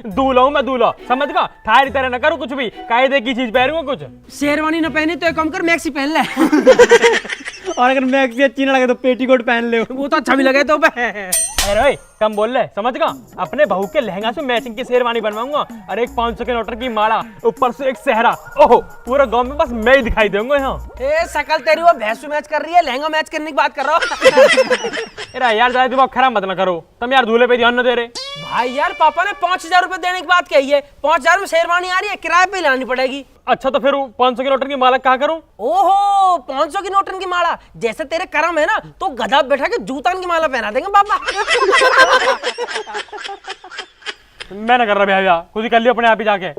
दूल्हा हूँ मैं, दूल्हा समझ गया। थारी तरह न करूँ कुछ भी, कायदे की चीज पहनूंगा कुछ। शेरवानी न पहने तो एक काम कर, मैक्सी पहन ले। और अगर मैक्सी अच्छी ना लगे तो पेटीकोट पहन ले, वो तो अच्छा भी लगे तो। अरे भाई कम बोल ले, समझ गया। अपने बहू के लहंगा से मैचिंग की शेरवानी बनवाऊंगा और एक 500 के नोटर की माला, ऊपर से एक सेहरा। ओहो, पूरे गांव में बस मैं ही दिखाई दूंगा यहाँ। ए शकल तेरी वो भैंसू मैच कर रही है, लहंगा मैच करने की बात कर रहा हूँ। अरे यार ज्यादा दिमाग खराब मत ना करो तुम यार, दूल्हे पे ध्यान न दे रहे। भाई यार पापा ने 5000 रुपए देने की बात कही है, 5000 में शेरवानी आ रही है, किराए पे लानी पड़ेगी। अच्छा तो फिर 500 के नोटर की माला क्या करूं? ओहो 500 की नोटन की माला, जैसे तेरे करम है ना तो गधा बैठा के जूतान की माला पहना देंगे पापा। मैं ना कर रहा भैया, खुद ही कर लियो अपने आप ही जाके।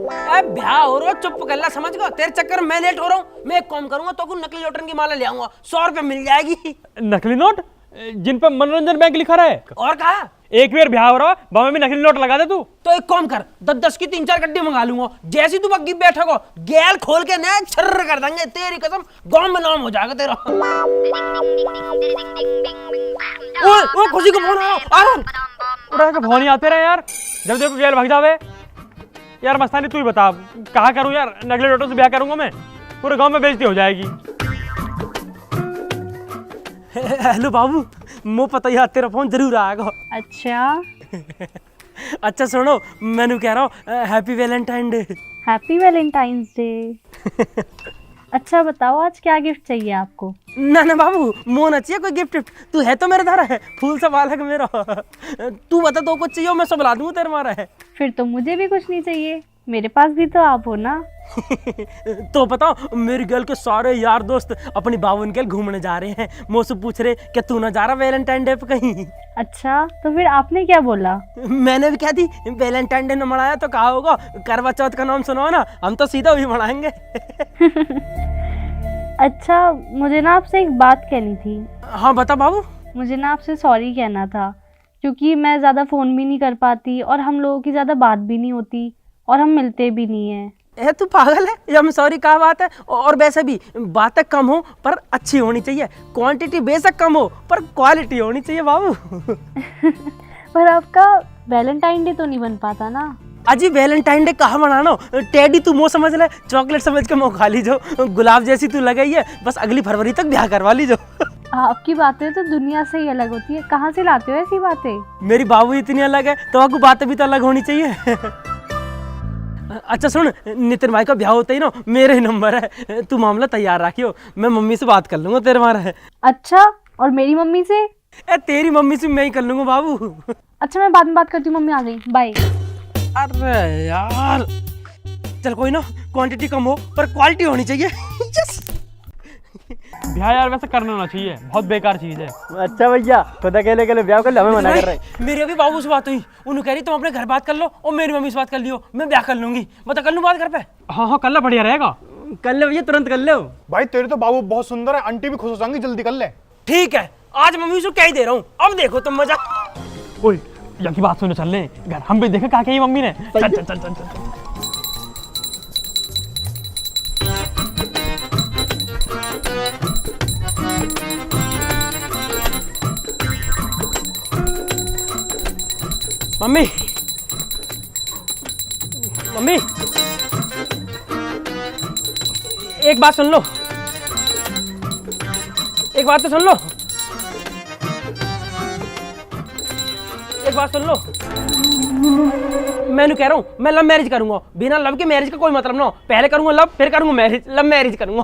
ब्याह हो रहा, चुप कर ला, समझ गया। तेरे चक्कर में मैं लेट हो रहा हूँ, मैं एक काम करूंगा तो नकली नोटन की माला ले आऊंगा, 100 रुपए मिल जाएगी। नकली नोट जिन पे मनोरंजन बैंक लिखा रहा है? और कहा एक बार ब्याह हो रहा बाबा में नकली नोट लगा दे तू। तो एक काम कर, 10-10 की 3-4 गड्डी मंगा लूंगा, जैसी तू बग्गी बैठेगा गैल खोल के ना छर्र कर देंगे, तेरी कसम गांव में नाम हो जाएगा तेरा। ओए खुशी को फोन उड़ा के फोन ही आते रहे यार, जब देखो गैल भाग जावे। यार मस्तानी तू ही बता कहा करूं यार, नकली नोटों से ब्याह करूंगा मैं, पूरे गांव में बेइज्जती हो जाएगी। हेलो बाबू, मुझे पता ही तेरा फोन जरूर आएगा। अच्छा अच्छा सुनो, मैंने कह रहा हूँ happy Valentine day. Happy Valentine's day. अच्छा बताओ आज क्या गिफ्ट चाहिए आपको? ना ना बाबू, मोन अच्छी कोई गिफ्ट, तू है तो मेरे धारा है, फूल सब अलग मेरा। तू बता तो कुछ चाहिए, मैं सब ला दूंगा तेरे मारा है। फिर तो मुझे भी कुछ नहीं चाहिए, मेरे पास भी तो आप हो ना। तो बताओ, मेरी गर्ल के सारे यार दोस्त अपनी बावन के घूमने जा रहे हैं, मुझसे पूछ रहे कि तू ना जा रहा वैलेंटाइन डे पे कहीं। अच्छा तो फिर आपने क्या बोला? मैंने भी कह दी वैलेंटाइन डे न मनाया तो कहा होगा करवा चौथ का नाम सुनाओ ना, हम तो सीधा वही मनाएंगे। अच्छा मुझे ना आपसे एक बात कहनी थी। हाँ बता बाबू। मुझे ना आपसे सॉरी कहना था, क्योंकि मैं ज़्यादा फ़ोन भी नहीं कर पाती और हम लोगों की ज़्यादा बात भी नहीं होती और हम मिलते भी नहीं हैं। ए तू पागल है, ये हम सॉरी कहा बात है। और वैसे भी बातें कम हो पर अच्छी होनी चाहिए, क्वांटिटी बेशक कम हो पर क्वालिटी होनी चाहिए बाबू। पर आपका वैलेंटाइन डे तो नहीं बन पाता ना। अजी वैलेंटाइन डे कहाँ मनाना, टेडी तू मुँह समझ ले, चॉकलेट समझ के मुँह खा लीजो, गुलाब जैसी तू लगाई है, बस अगली फरवरी तक ब्याह करवा लीजो। आपकी बातें तो दुनिया से ही अलग होती है, कहाँ से लाते हो ऐसी बातें? मेरी बाबू इतनी अलग है तो आपको बातें भी तो अलग होनी चाहिए। अच्छा सुन, नितिन भाई का ब्याह होता ही ना मेरे ही नंबर है, तू मामला तैयार रखियो, मैं मम्मी से बात कर लूंगा तेरे मारा है। अच्छा और मेरी मम्मी से? तेरी मम्मी से मैं ही कर लूंगा बाबू। अच्छा मैं बाद में बात करती हूँ, मम्मी आ गई, बाय। अरे यार चल कोई ना, क्वांटिटी कम हो पर क्वालिटी होनी चाहिए। ब्याह यार वैसे करना ना चाहिए, बहुत बेकार चीज है। अच्छा भैया खुद अकेले अकेले ब्याह कर लो, हमें मना कर रहे हैं। मेरी अभी बाबू से बात हुई, उन्होंने कह रही तुम अपने घर बात कर लो और मेरी मम्मी से बात कर लियो, मैं ब्याह कर लूंगी। बता कर लूं बात घर पे? हाँ हाँ कर ले, बढ़िया रहेगा। कर ले भैया, तुरंत कर लो। भाई तेरे तो बाबू बहुत सुंदर है, आंटी भी खुश हो जाएंगी, जल्दी कर ले। ठीक है, आज मम्मी से कह ही दे रहा हूँ, अब देखो तुम मजा। ओए यहाँ की बात सुनो, चल ले घर, हम भी देखे क्या कही मम्मी ने। चल चल चल चल चल। मम्मी मम्मी एक बात सुन लो, एक बात तो सुन लो, एक बात सुन लो। मैं कह रहा हूँ मैं लव मैरिज करूंगा, बिना लव के मैरिज का कोई मतलब ना हो, पहले करूंगा लव फिर करूंगा मैरिज, लव मैरिज करूंगा।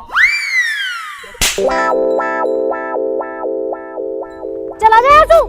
चला जाए तू।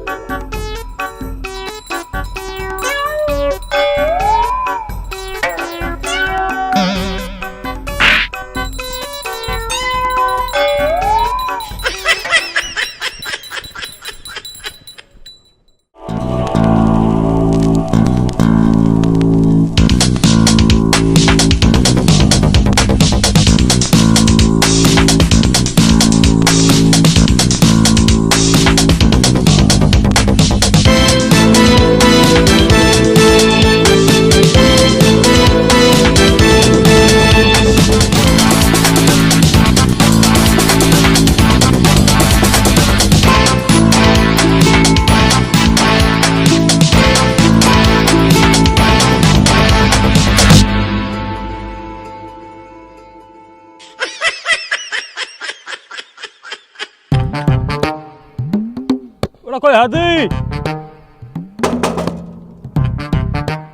कोई हादी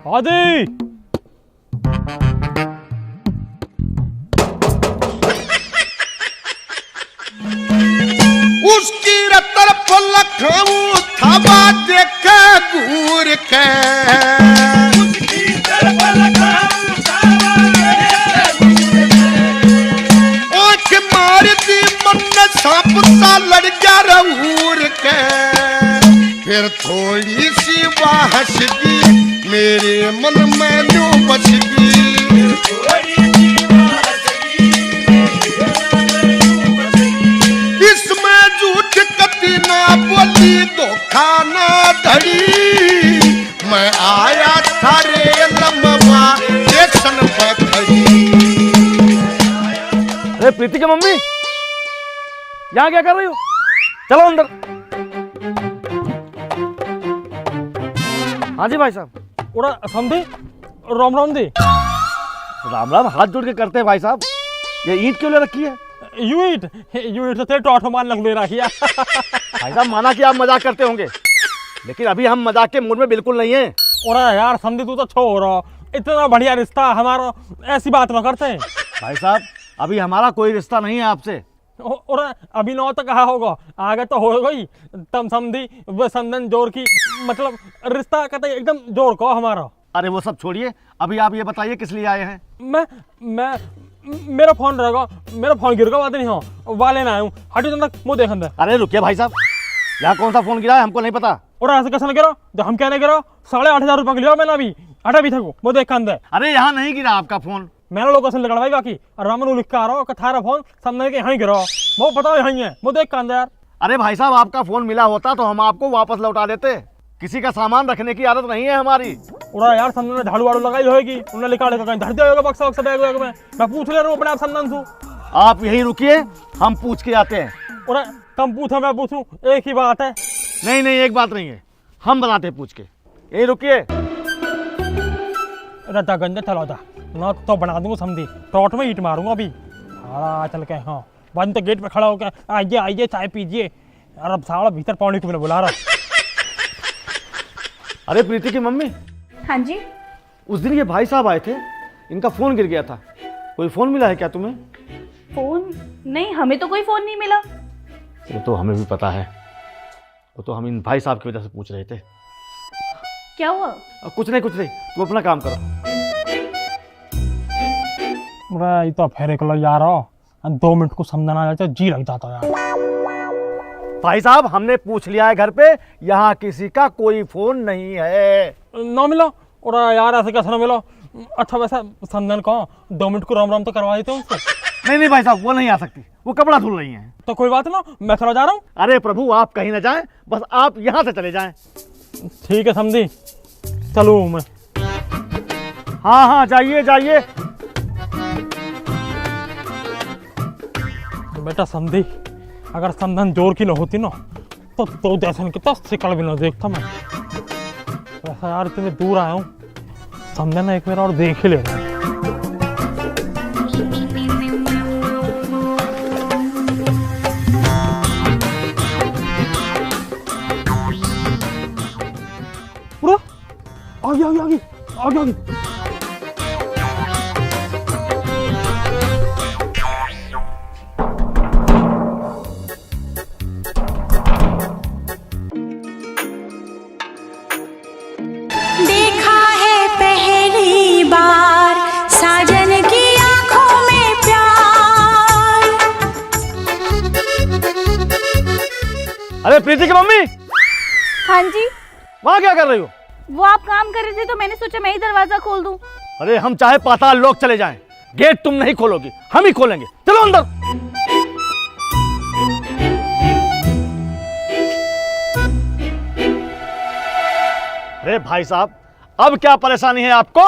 हादी। उसकी तरफ लखाऊं थाबा देखा घूर के, आंख मार दी मन सांप सा लड़ गया रहूर के, फिर थोड़ी सी वाहसगी मेरे मन में न्यू बच गई। इसमें झूठ कति ना बोली धोखा ना धड़ी, मैं आया थारे लम्बा स्टेशन पर खड़ी। अरे प्रीति की मम्मी, यहाँ क्या कर रही हो? चलो अंदर। हाँ जी भाई साहब। उड़ा समझी, राम राम दी। राम राम हाथ जोड़ के करते हैं भाई साहब। ये ईंट क्यों ले रखी है? यूट तो तेरे टॉठो मान लग ले रही है। भाई साहब माना कि आप मजाक करते होंगे, लेकिन अभी हम मजाक के मूड में बिल्कुल नहीं हैं। उड़ा यार समझी तू तो छोड़, इतना बढ़िया रिश्ता हमारा, ऐसी बात ना करते हैं। भाई साहब अभी हमारा कोई रिश्ता नहीं है आपसे। और अभी नौ तक कहा होगा, आगे तो हो गई। तम समझी वो संदन जोड़ की, मतलब रिश्ता कहते एकदम जोड़ को हमारा। अरे वो सब छोड़िए, अभी आप ये बताइए किस लिए आए हैं? मैं मेरा फोन रहेगा, मेरा फोन गिर गया, बात नहीं हो वाले ना आऊँ। हटी तुम तक मुँह देखन दे। अरे रुकिए भाई साहब, यहाँ कौन सा फोन गिरा है हमको नहीं पता। और ऐसे कैसे गिरा जो हम कहने गिरा? 8,500 रुपये के लिया मैंने अभी, हटा भी था मुँह देख दे। अरे यहाँ नहीं गिरा आपका फोन। मैंने लोगों से लड़वाई बाकी, और रामन लिख के आ रहा हूँ थारा फोन सामने के यहाँ गिरा, वो पता यहीं है, मुँह देख दे यार। अरे भाई साहब आपका फोन मिला होता तो हम आपको वापस लौटा देते। किसी का सामान रखने की आदत नहीं है हमारी। उड़ा यार सामने झाड़ू वाड़ू लगाई होगी, उन्होंने लिखा लेकर कहीं धर दिया होगा बक्सा वक्सा बैग में। मैं पूछ ले रहा हूँ अपने आप सामने से। आप यहीं रुकिए, हम पूछ के आते हैं। उड़ा तुम पूछो मैं पूछूं, एक ही बात है। नहीं नहीं एक बात नहीं है, हम बताते हैं पूछ के। यहीं रुकिए। रद्दा गंजा चलो जा ना तो बना दूंगा समझी, टॉट में ईट मारूंगा अभी। चल के हाँ बंद तो गेट पे खड़ा होकर आइए आइए चाय पीजिए। यार अब साला भीतर पौने को बुला रहा। अरे प्रीति की मम्मी। हाँ जी। उस दिन ये भाई साहब आए थे, इनका फोन गिर गया था, कोई फोन मिला है क्या तुम्हें? फोन? नहीं, हमें तो कोई फोन नहीं मिला। वो तो हमें भी पता है, वो तो हम इन भाई साहब की वजह से पूछ रहे थे। क्या हुआ? कुछ नहीं तुम अपना काम करो। ये तो फेरे को यार 2 मिनट को समझाना जाता है, जी लग जाता यार। भाई साहब हमने पूछ लिया है घर पे, यहाँ किसी का कोई फोन नहीं है। ना मिला? और यार ऐसे कैसे ना मिला? अच्छा वैसा संदन को 2 मिनट को राम राम तो करवा देते हैं उससे। नहीं भाई साहब वो नहीं आ सकती, वो कपड़ा धुल रही हैं। तो कोई बात ना, मैं चला जा रहा हूँ। अरे प्रभु आप कहीं ना जाएं, बस आप यहाँ से चले जाएं। ठीक है समझी, चलूँ मैं। हाँ जाइए जाइए। बेटा समझी, अगर संधन जोर की न होती ना तो जैसन कितना शिकल भी ना देखता मैं। वैसा यार इतने दूर आया हूँ, संधन एक मेरा और देख ही ले रहा है। आगे देखा है पहली बार साजन की आंखों में प्यार। अरे प्रीति की मम्मी। हाँ जी। वहाँ क्या कर रही हो? वो आप काम कर रहे थे तो मैंने सोचा मैं ही दरवाजा खोल दूं। अरे हम चाहे पाताल लोक चले जाएं, गेट तुम नहीं खोलोगी, हम ही खोलेंगे। चलो अंदर। अरे भाई साहब अब क्या परेशानी है आपको?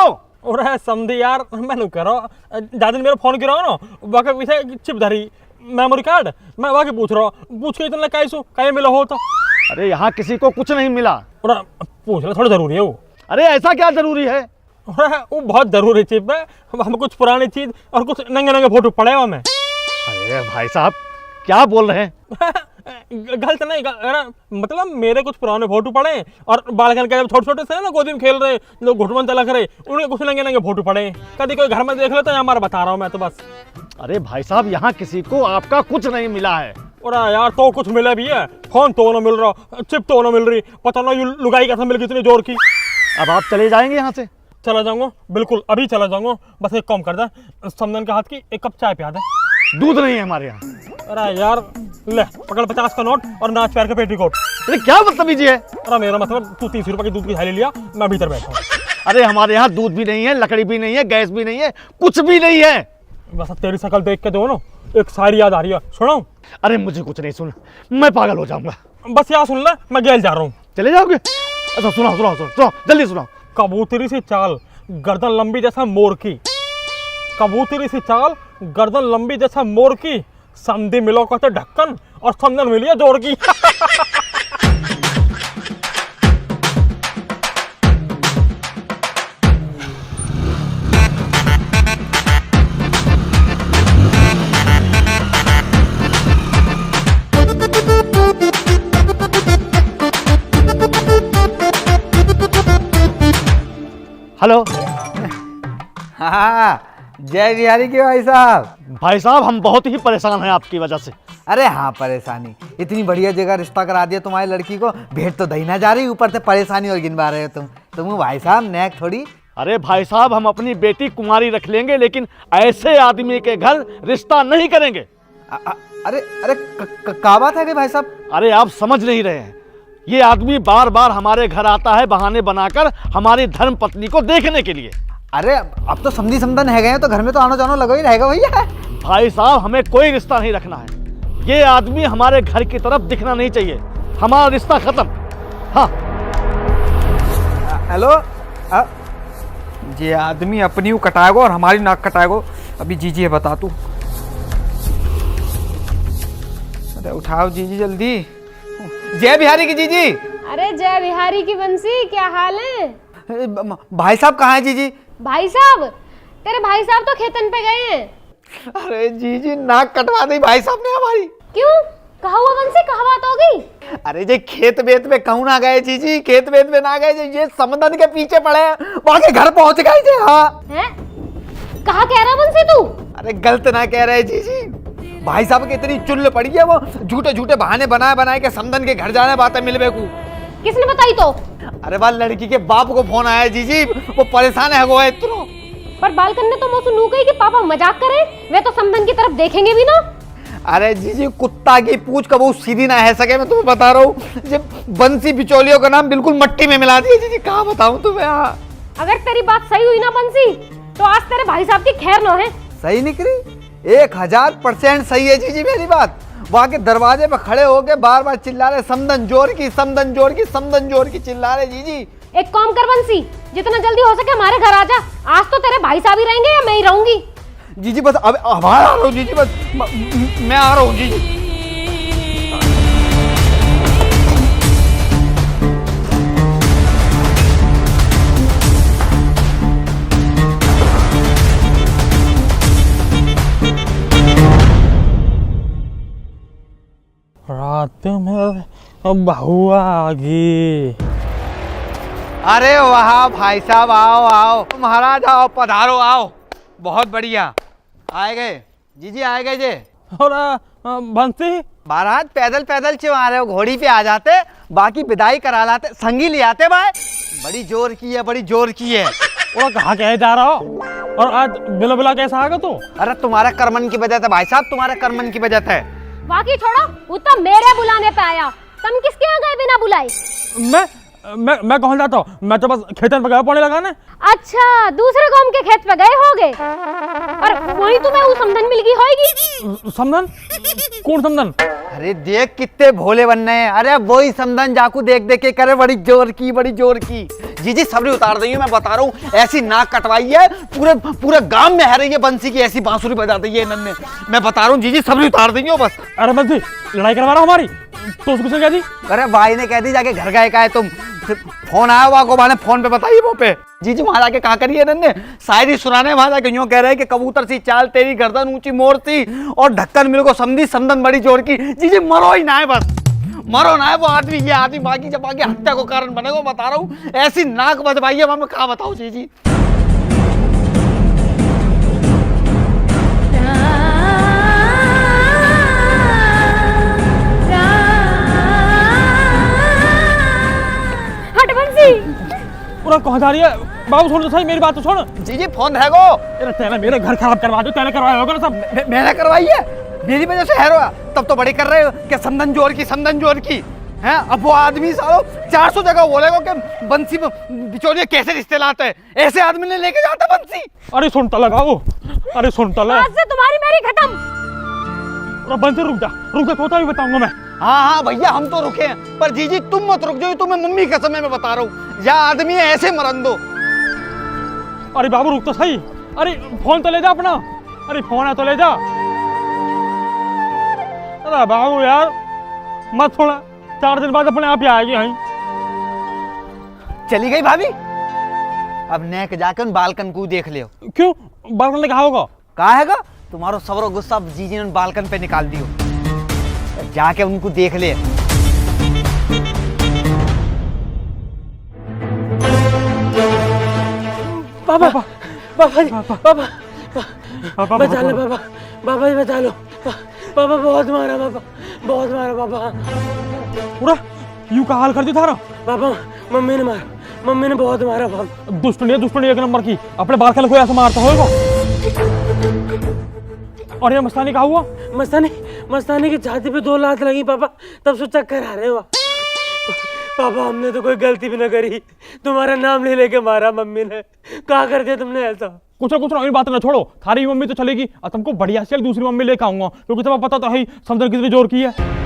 और समझी यार मैं करो ज्यादा मेरा फोन गिरा ना, वाके पीछे चिप धरी मेमोरी कार्ड, मैं वाके पूछ रहा हूँ, पूछ के इतना कैसो कहीं मिला हो तो। अरे यहाँ किसी को कुछ नहीं मिला। और पूछना थोड़ा जरूरी है वो। अरे ऐसा क्या जरूरी है? वो बहुत जरूरी चीज है, हम कुछ पुरानी चीज और कुछ नंगे नंगे फोटो पड़े हुए में। अरे भाई साहब क्या बोल रहे हैं? गलत नहीं अरे मतलब मेरे कुछ पुराने फोटो पड़े हैं और बालकन के छोटे छोटे से ना गोदी में खेल रहे जो घुटमन तलक रहे उनके कुछ नंगे नंगे फोटो पड़े हैं। कभी कोई घर में देख लो तो हमारा बता रहा हूँ मैं तो बस। अरे भाई साहब यहाँ किसी को आपका कुछ नहीं मिला है। और यार तो कुछ मिला भी है, फोन तो ना मिल रहा, चिप तो ना मिल रही, पता ना ये लुगाई कैसे मिल गई इतनी जोर की। अब आप चले जाएंगे यहाँ से? चला जाऊंगा बिल्कुल, अभी चला जाऊंगा। बस एक काम कर दे, समदन के हाथ की एक कप चाय पिया दे। दूध नहीं है हमारे यहाँ। अरे यार ले पकड़ 50 का नोट और नाच पैर का पेटीकोट। अरे क्या बदतमीजी है? अरे मेरा मतलब तू 30 रुपए की दूध की थाली लिया, मैं भीतर बैठा हूँ। अरे हमारे यहाँ दूध भी नहीं है, लकड़ी भी नहीं है, गैस भी नहीं है, कुछ भी नहीं है। बस तेरी शक्ल देख के दो ना एक शायरी याद आ रही है, सुनाऊं? अरे मुझे कुछ नहीं सुन, मैं पागल हो जाऊंगा। बस यार सुन ले, मैं जेल जा रहा हूँ। चले जाओगे? अच्छा सुनाओ सुनाओ सुनाओ, जल्दी सुनाओ। कबूतरी सी चाल गर्दन लंबी जैसा मोर की, कबूतरी सी चाल गर्दन लंबी जैसा मोर की, समधी मिलो कहते ढक्कन और समदन मिलिए जोर की। हेलो। हाँ जय बिहारी के भाई साहब। भाई साहब हम बहुत ही परेशान हैं आपकी वजह से। अरे हाँ परेशानी, इतनी बढ़िया जगह रिश्ता करा दिया तुम्हारी लड़की को, भेंट तो दही ना जा रही, ऊपर से परेशानी और गिनवा रहे हो तुम भाई साहब नैक थोड़ी। अरे भाई साहब हम अपनी बेटी कुमारी रख लेंगे लेकिन ऐसे आदमी के घर रिश्ता नहीं करेंगे। अरे अरे क्या बात है कि भाई साहब? अरे आप समझ नहीं रहे हैं, ये आदमी बार बार हमारे घर आता है बहाने बनाकर हमारी धर्म पत्नी को देखने के लिए। अरे अब तो समधी समदन है गए तो घर में तो आना जाना लगा ही रहेगा भैया। भाई साहब हमें कोई रिश्ता नहीं रखना है, ये आदमी हमारे घर की तरफ दिखना नहीं चाहिए, हमारा रिश्ता खत्म। हाँ हेलो, ये आदमी अपनी कटाएगो और हमारी नाक कटाएगो। अभी जीजी है बता तू। अरे उठाओ जीजी जल्दी। जय बिहारी की जीजी। अरे जय बिहारी की बंसी, क्या हाल है? भाई साहब कहाँ है जीजी? भाई साहब, तेरे भाई साहब तो खेतन पे गए हैं। अरे जीजी नाक कटवा दी भाई साहब ने हमारी। क्यों? कहा हुआ बंसी, कहा बात हो गई? अरे जे खेत वेत में कहूँ ना गए जीजी, खेत वेत में ना गए, ये समदन के पीछे पड़े वहां के घर पहुंच गए थे। हाँ हैं? कहा कह रहा बंसी तू? अरे गलत ना कह रहे जीजी, भाई साहब की इतनी चुल्ल पड़ी है, वो झूठे झूठे बहाने बनाए बनाए के समदन के घर जाने बातें मिलवे को। किसने बताई तो? अरे बाल लड़की के बाप को फोन आया जीजी, वो परेशान है वो इतना। पर बालकन ने तो मुझसे नू कही कि पापा मजाक करे, वे तो समदन की तरफ देखेंगे भी ना। अरे जीजी कुत्ता की पूछ कबू सीधी ना है सके, मैं तुम्हें बता रहा हूँ। जब बंसी बिचौलियों का नाम बिल्कुल मट्टी में मिला दिया जीजी, कहाँ बताऊँ तुम्हें। अगर तेरी बात सही हुई ना बंसी, तो आज तेरे भाई साहब की खैर न है। सही निकली? 1000% सही है जीजी मेरी बात। वहां के दरवाजे पे खड़े होके बार बार चिल्ला रहे समदन जोर की, समदन जोर की, समदन जोर की चिल्ला रहे जीजी। एक काम कर बंसी, जितना जल्दी हो सके हमारे घर आ जा। आज तो तेरे भाई साहब ही रहेंगे या मैं ही रहूंगी? जीजी बस अब आ रहा हूँ जीजी, बस मैं आ रहा हूँ जीजी। रात में बहू आ गई। अरे वाह भाई साहब, आओ आओ महाराज, आओ पधारो, आओ। बहुत बढ़िया आए गए जीजी, आए गए जे। और बंसी महाराज पैदल पैदल क्यों आ रहे हो? घोड़ी पे आ जाते, बाकी विदाई करा लाते, संगी ले आते भाई। बड़ी जोर की है, बड़ी जोर की है। और कहाँ कहे जा रहा हो? और आज बिला बिला कैसा आ गया तू? अरे तुम्हारे कर्मन की वजह से भाई साहब, तुम्हारे कर्मन की वजह से। बाकी छोड़ो, वो तो मेरे बुलाने पे आया, तुम किसके यहाँ गए बिना बुलाए? मैं कौन जाता हूँ, मैं तो बस खेतन पे गया पानी लगाने। अच्छा, दूसरे गांव के खेत पे गए होगे, और वही तुम्हें वो समदन मिल गई होगी। समदन? कौन समदन? अरे देख कितने भोले बनने हैं। अरे वही समदन जाकू देख देख के करे बड़ी जोर की, बड़ी जोर की। जीजी सबरी उतार दी मैं बता रहा हूँ, ऐसी नाक कटवाई है, पूरे गांव में है रही है बंसी की ऐसी बांसुरी बजा दी है इन्होंने। मैं बता रहा हूँ जीजी सबरी उतार दी बस। अरे बंसी लड़ाई करवा रहा हमारी तो उसको क्या दी? अरे भाई ने कह दी जाके घर गए का है तुम, फोन आया हुआ को माने फोन पे बताइए वो पे। जीजी वहां जाके कहा करिए नन्ने, शायरी सुनाने वहां जाके यूं कह रहे हैं कि कबूतर सी चाल तेरी गर्दन ऊंची मोर सी और ढक्कन मिल को समझी समदन बड़ी जोर की। जीजी मरो ही ना है, बस मरो ना है वो आदमी, ये आदमी बाकी जब आगे हत्या को कारण बनेगा, बता रहा हूँ। ऐसी नाक बजवाइए मैं कहा बताऊँ जीजी। पूरा कहाँ जा रही है बाबू? छोड़ तो सही, मेरी बात तो छोड़। जीजी फोन है गो। तेरा मेरे घर खराब करवा दो, तेरे करवाया होगा ना सब। मैंने करवाई है, मेरी वजह से है। तब तो बड़ी कर रहे हो कि समदन जोर की हैं। अब वो आदमी सालो 400 जगह बोलेगा कि बंसी बिचौलिए कैसे रिश्ते लाते हैं, ऐसे आदमी ने लेके जाता बंसी। अरे सुनता लगा वो, अरे सुनता लगा। आज से तुम्हारी मेरी खत्म। बंसी रुक जा खोता भी बताऊंगा मैं। हाँ भैया हम तो रुके हैं, पर जीजी तुम मत रुक जाओ, तुम्हें मम्मी कसम है मैं बता रहा हूँ, या आदमी है ऐसे मरन दो। अरे बाबू रुक तो सही, अरे फोन तो ले जा अपना, अरे फोन है तो ले जा। अरे बाबू यार मत छोड़ा, 4 दिन बाद अपने आप ही आएगी। हाँ चली गई भाभी। अब नेक जाकर उन बालकन को देख लियो। क्यों बालकन ने कहा होगा? कहा हैगा तुम्हारो सवरो गुस्सा जीजी ने बालकन पे निकाल दियो, जाके उनको देख ले। बाबा बाबा जी बाबा बचा लो बाबा, बाबा जी बचा लो बाबा, बहुत मारा बाबा, बहुत मारा बाबा। पूरा यूं का हाल कर दिया थारा बाबा। मम्मी ने मारा, मम्मी ने बहुत मारा बाबा। दुष्टनी एक नंबर की, अपने बालकन को ऐसा मारता होगा। और ये मस्तानी कहा हुआ? मस्तानी की छाती पे 2 लात लगी पापा, तब से चक्कर आ रहे हो पापा। हमने तो कोई गलती भी ना करी, तुम्हारा नाम ले लेके मारा मम्मी ने। कहा कर दिया तुमने ऐसा? कुछ ना बात ना छोड़ो, थारी मम्मी तो चलेगी और तुमको बढ़िया से दूसरी मम्मी लेके आऊंगा, क्योंकि तुम्हें पता तो है समझ कितनी जोर की है।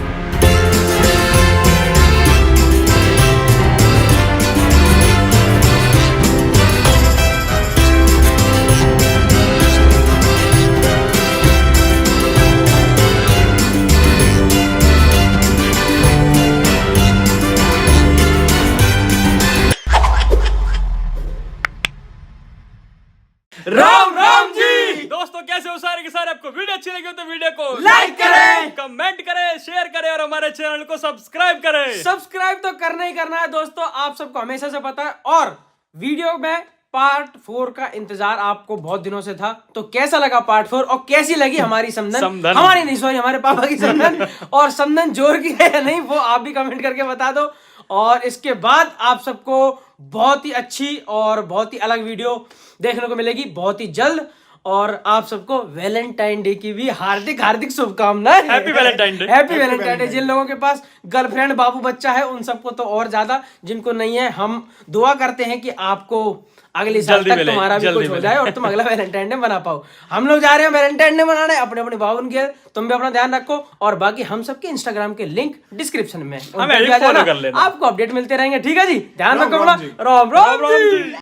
राम जी। दोस्तों कैसे हो सारे के सारे? आपको वीडियो अच्छी लगी हो तो वीडियो को लाइक करें, कमेंट करें, शेयर करें और हमारे चैनल को सब्सक्राइब करें। सब्सक्राइब तो करना ही करना है दोस्तों, आप सबको हमेशा से पता है। और वीडियो में पार्ट 4 का इंतजार आपको बहुत दिनों से था, तो कैसा लगा पार्ट 4 और कैसी लगी हमारी समदन, हमारी नहीं सॉरी हमारे पापा की समदन, और समदन जोर की है या नहीं वो आप भी कमेंट करके बता दो। और इसके बाद आप सबको बहुत ही अच्छी और बहुत ही अलग वीडियो देखने को मिलेगी बहुत ही जल्द। और आप सबको वैलेंटाइन डे की भी हार्दिक हार्दिक शुभकामनाएं। Happy Valentine day. Happy Valentine day. जिन लोगों के पास गर्लफ्रेंड बाबू बच्चा है उन सबको तो और ज्यादा, जिनको नहीं है हम दुआ करते हैं कि आपको अगले साल तक तुम्हारा भी कुछ हो जाए और तुम अगला वैलेंटाइन डे मना पाओ। हम लोग जा रहे हैं वैलेंटाइन डे मनाने अपने अपने बाबू के। तुम भी अपना ध्यान रखो और बाकी हम सबके इंस्टाग्राम के लिंक डिस्क्रिप्शन में, आपको अपडेट मिलते रहेंगे। ठीक है जी, ध्यान रखो अपना। राम राम जी।